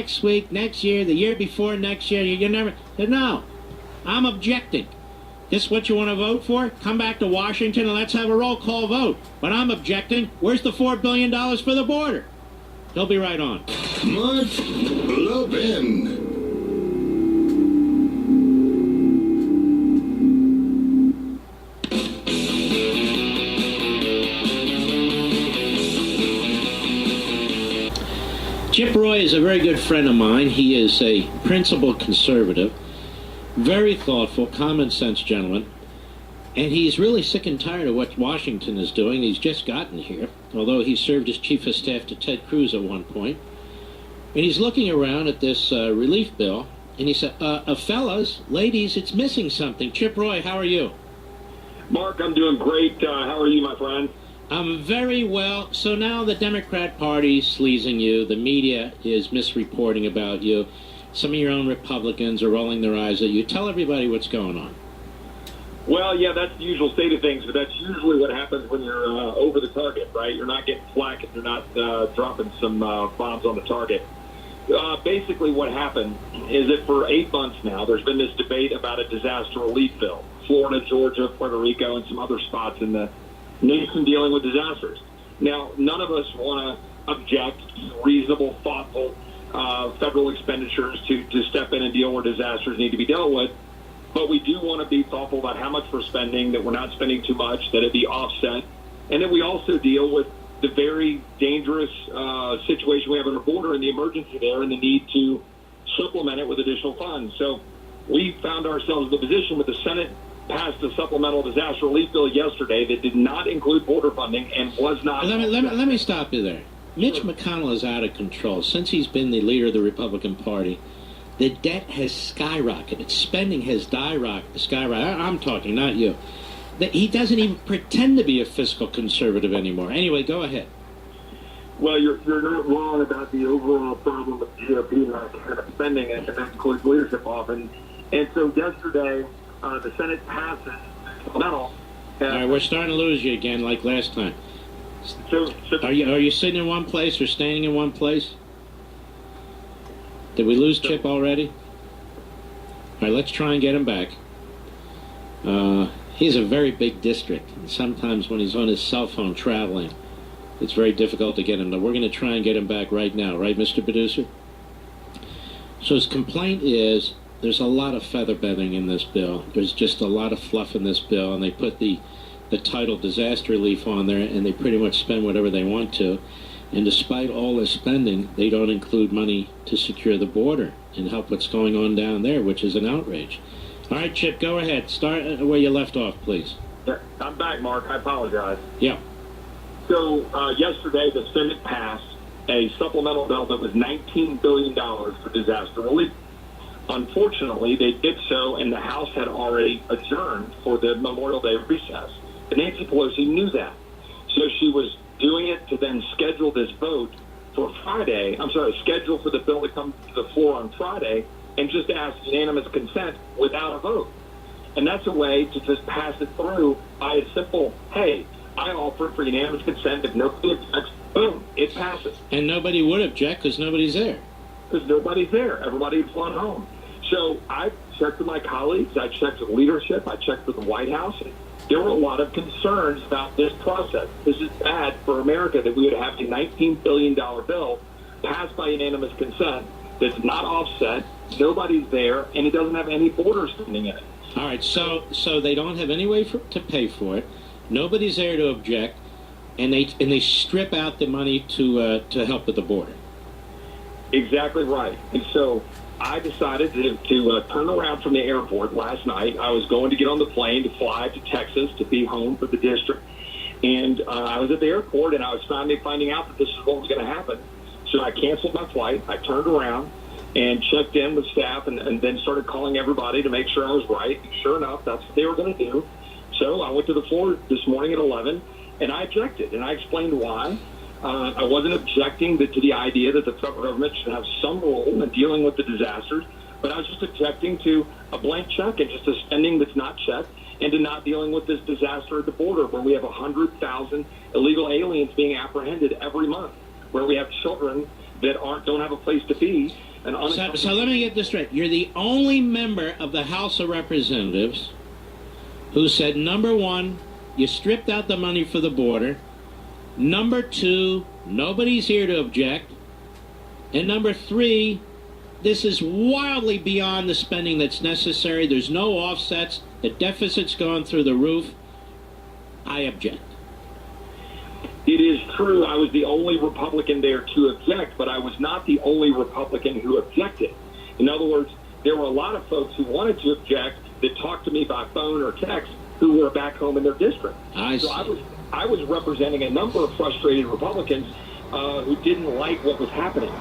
next week, next year, the year before next year. You never. No, I'm objecting. This is what you want to vote for? Come back to Washington and let's have a roll call vote. But I'm objecting. Where's the $4 billion for the border? He'll be right on. Mark Levin. Chip Roy is a very good friend of mine. He is a principled conservative, very thoughtful, common sense gentleman, and he's really sick and tired of what Washington is doing. He's just gotten here, although he served as chief of staff to Ted Cruz at one point. And he's looking around at this relief bill, and he said, fellas, ladies, it's missing something. Chip Roy, how are you? Mark, I'm doing great. How are you, my friend? I'm very well. So now the Democrat Party's sleazing you. The media is misreporting about you. Some of your own Republicans are rolling their eyes at you. Tell everybody what's going on. Well, yeah, that's the usual state of things, but that's usually what happens when you're over the target, right? You're not getting flack if you're not dropping some bombs on the target. Basically what happened is that for 8 months now, there's been this debate about a disaster relief bill. Florida, Georgia, Puerto Rico, and some other spots in the nation dealing with disasters. Now, none of us want to object to reasonable, thoughtful federal expenditures to step in and deal where disasters need to be dealt with, but we do want to be thoughtful about how much we're spending, that we're not spending too much, that it be offset, and that we also deal with the very dangerous situation we have on our border and the emergency there and the need to supplement it with additional funds. So we found ourselves in the position with the Senate passed a supplemental disaster relief bill yesterday that did not include border funding and was not. Let me stop you there. Mitch McConnell is out of control. Since he's been the leader of the Republican Party, the debt has skyrocketed. Spending has skyrocketed. I'm talking, not you. He doesn't even pretend to be a fiscal conservative anymore. Anyway, go ahead. Well, you're not wrong about the overall problem with GOP not kind of spending, and that includes leadership often. And so yesterday, the Senate passes supplemental. All right, we're starting to lose you again, like last time. So are you sitting in one place or standing in one place? Did we lose Chip already? All right, let's try and get him back. He's a very big district. And sometimes when he's on his cell phone traveling, it's very difficult to get him. We're going to try and get him back right now, right, Mr. Producer? So his complaint is there's a lot of feather bedding in this bill. There's just a lot of fluff in this bill, and they put the title disaster relief on there, and they pretty much spend whatever they want to. And despite all this spending, they don't include money to secure the border and help what's going on down there, which is an outrage. All right, Chip, go ahead. Start where you left off, please. I'm back, Mark. I apologize. Yeah. So yesterday, the Senate passed a supplemental bill that was $19 billion for disaster relief. Unfortunately, they did so, and the House had already adjourned for the Memorial Day recess. And Nancy Pelosi knew that. So she was doing it to then schedule this vote for Friday. Schedule for the bill to come to the floor on Friday and just ask unanimous consent without a vote. And that's a way to just pass it through by a simple, hey, I offer for unanimous consent. If nobody objects, boom, it passes. And nobody would object because nobody's there. Because nobody's there. Everybody's flown home. So I checked with my colleagues. I checked with leadership. I checked with the White House. And there were a lot of concerns about this process. This is bad for America that we would have a $19 billion bill passed by unanimous consent that's not offset, nobody's there, and it doesn't have any border spending in it. All right, so they don't have any way to pay for it. Nobody's there to object, and they strip out the money to help with the border. Exactly right. And so I decided to turn around from the airport last night. I was going to get on the plane to fly to Texas to be home for the district. And I was at the airport, and I was finding out that this is what was going to happen. So I canceled my flight. I turned around and checked in with staff and then started calling everybody to make sure I was right. And sure enough, that's what they were going to do. So I went to the floor this morning at 11, and I objected, and I explained why. I wasn't objecting to the idea that the federal government should have some role in dealing with the disasters, but I was just objecting to a blank check and just a spending that's not checked, and to not dealing with this disaster at the border where we have 100,000 illegal aliens being apprehended every month, where we have children that don't have a place to be, an So let me get this straight. You're the only member of the House of Representatives who said, number one, you stripped out the money for the border. Number two, nobody's here to object. And number three, this is wildly beyond the spending that's necessary. There's no offsets. The deficit's gone through the roof. I object. It is true I was the only Republican there to object, but I was not the only Republican who objected. In other words, there were a lot of folks who wanted to object that talked to me by phone or text who were back home in their district. I was representing a number of frustrated Republicans who didn't like what was happening.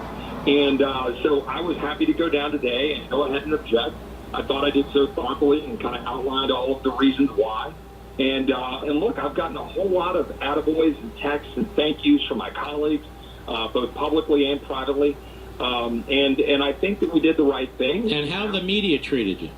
And so I was happy to go down today and go ahead and object. I thought I did so thoughtfully and kind of outlined all of the reasons why. And look, I've gotten a whole lot of attaboys and texts and thank yous from my colleagues, both publicly and privately. And I think that we did the right thing. And how the media treated you?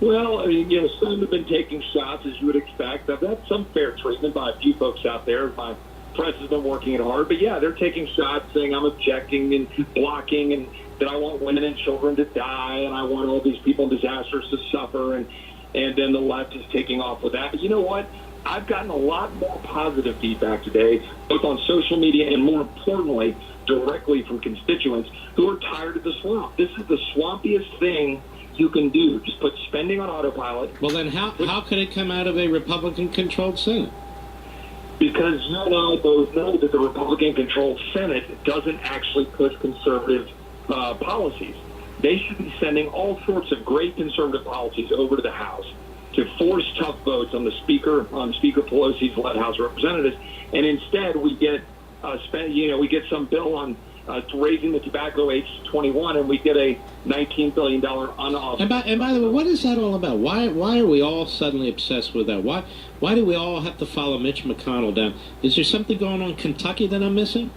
Well, I mean, some have been taking shots, as you would expect. I've had some fair treatment by a few folks out there. My press has been working it hard. But, yeah, they're taking shots, saying I'm objecting and blocking and that I want women and children to die and I want all these people in disasters to suffer. And then the left is taking off with that. But you know what? I've gotten a lot more positive feedback today, both on social media and, more importantly, directly from constituents who are tired of the swamp. This is the swampiest thing you can do. Just put spending on autopilot. Well, then how could it come out of a Republican-controlled Senate? Because you and I both know that the Republican-controlled Senate doesn't actually push conservative policies. They should be sending all sorts of great conservative policies over to the House to force tough votes on Speaker Pelosi's led House of Representatives, and instead we get we get some bill on raising the tobacco age to 21, and we get a $19 billion unauthorized. And by the way, what is that all about? Why are we all suddenly obsessed with that? Why do we all have to follow Mitch McConnell down? Is there something going on in Kentucky that I'm missing?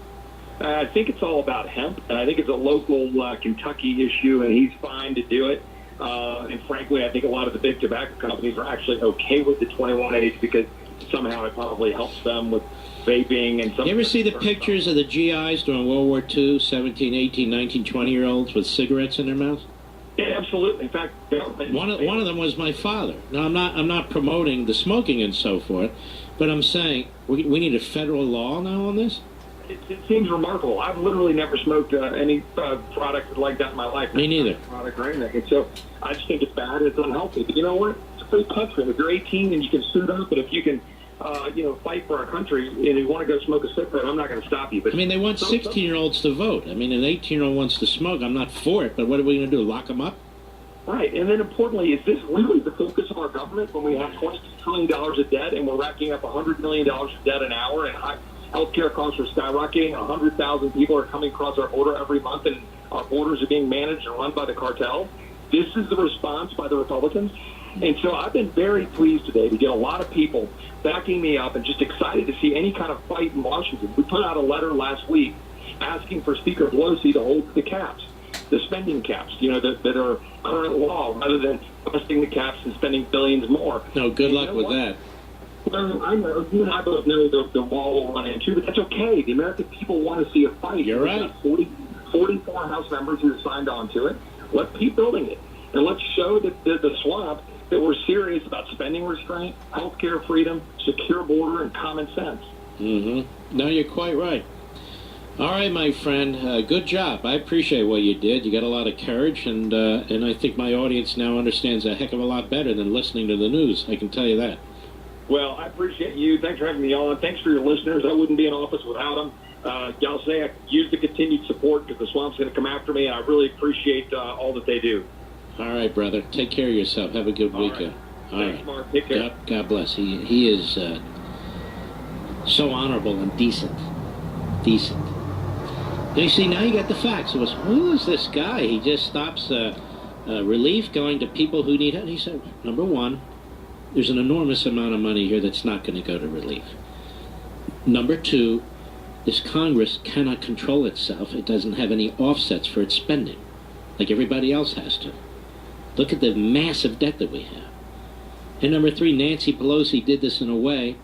I think it's all about hemp, and I think it's a local Kentucky issue, and he's fine to do it. And frankly, I think a lot of the big tobacco companies are actually okay with the 21 age because somehow it probably helps them with vaping and some. You ever see the pictures of the GIs during World War II, 17, 18, 19, 20-year-olds with cigarettes in their mouths? Yeah, absolutely. In fact, one of them was my father. Now, I'm not promoting the smoking and so forth, but I'm saying we need a federal law now on this? It seems remarkable. I've literally never smoked any product like that in my life. Me neither. Product or anything. And so I just think it's bad. It's unhealthy. But you know what? It's a free country. If you're 18 and you can suit up, but if you can, fight for our country and you want to go smoke a cigarette, I'm not going to stop you. But I mean, they want 16-year-olds to vote. I mean, an 18-year-old wants to smoke. I'm not for it, but what are we going to do? Lock them up? Right. And then importantly, is this really the focus of our government when we have $22 trillion of debt and we're racking up $100 million of debt an hour and healthcare costs are skyrocketing. 100,000 people are coming across our border every month, and our borders are being managed and run by the cartel. This is the response by the Republicans. And so I've been very pleased today to get a lot of people backing me up and just excited to see any kind of fight in Washington. We put out a letter last week asking for Speaker Pelosi to hold the caps, the spending caps, that are current law, rather than busting the caps and spending billions more. No, good luck with that. Well, I know you and I both know the wall will run into, but that's okay. The American people want to see a fight. You're right. 44 House members who have signed on to it. Let's keep building it, and let's show that the swamp that we're serious about spending restraint, healthcare freedom, secure border, and common sense. Mm-hmm. No, you're quite right. All right, my friend. Good job. I appreciate what you did. You got a lot of courage, and I think my audience now understands a heck of a lot better than listening to the news. I can tell you that. Well, I appreciate you. Thanks for having me on. Thanks for your listeners. I wouldn't be in office without them. Y'all say I use the continued support because the swamp's going to come after me. I really appreciate all that they do. All right, brother. Take care of yourself. Have a good weekend. All right. Thanks, Mark. Take care. God bless. He is so honorable and decent. Decent. You see, now you got the facts. It was, who is this guy? He just stops relief going to people who need it. He said, number one, there's an enormous amount of money here that's not going to go to relief. Number two, this Congress cannot control itself. It doesn't have any offsets for its spending, like everybody else has to. Look at the massive debt that we have. And number three, Nancy Pelosi did this in a way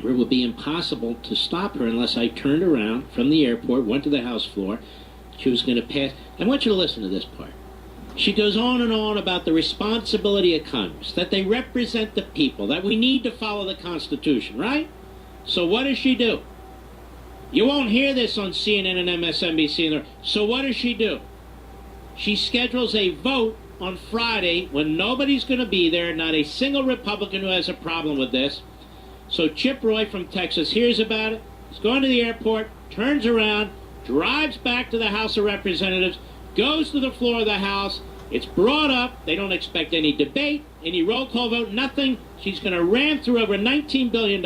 where it would be impossible to stop her unless I turned around from the airport, went to the House floor, she was going to pass. I want you to listen to this part. She goes on and on about the responsibility of Congress, that they represent the people, that we need to follow the Constitution, right? So what does she do? You won't hear this on CNN and MSNBC. So what does she do? She schedules a vote on Friday when nobody's going to be there, not a single Republican who has a problem with this. So Chip Roy from Texas hears about it. He's going to the airport, turns around, drives back to the House of Representatives, goes to the floor of the House. It's brought up. They don't expect any debate, any roll call vote, nothing. She's going to ram through over $19 billion.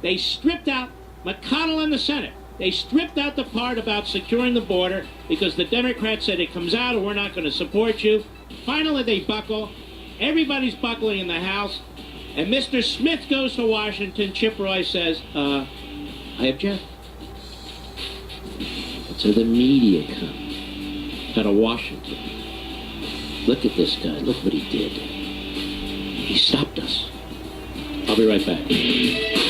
They stripped out McConnell in the Senate. They stripped out the part about securing the border because the Democrats said it comes out or we're not going to support you. Finally, they buckle. Everybody's buckling in the House. And Mr. Smith goes to Washington. Chip Roy says, I object. So the media come out of Washington. Look at this guy. Look what he did. He stopped us. I'll be right back.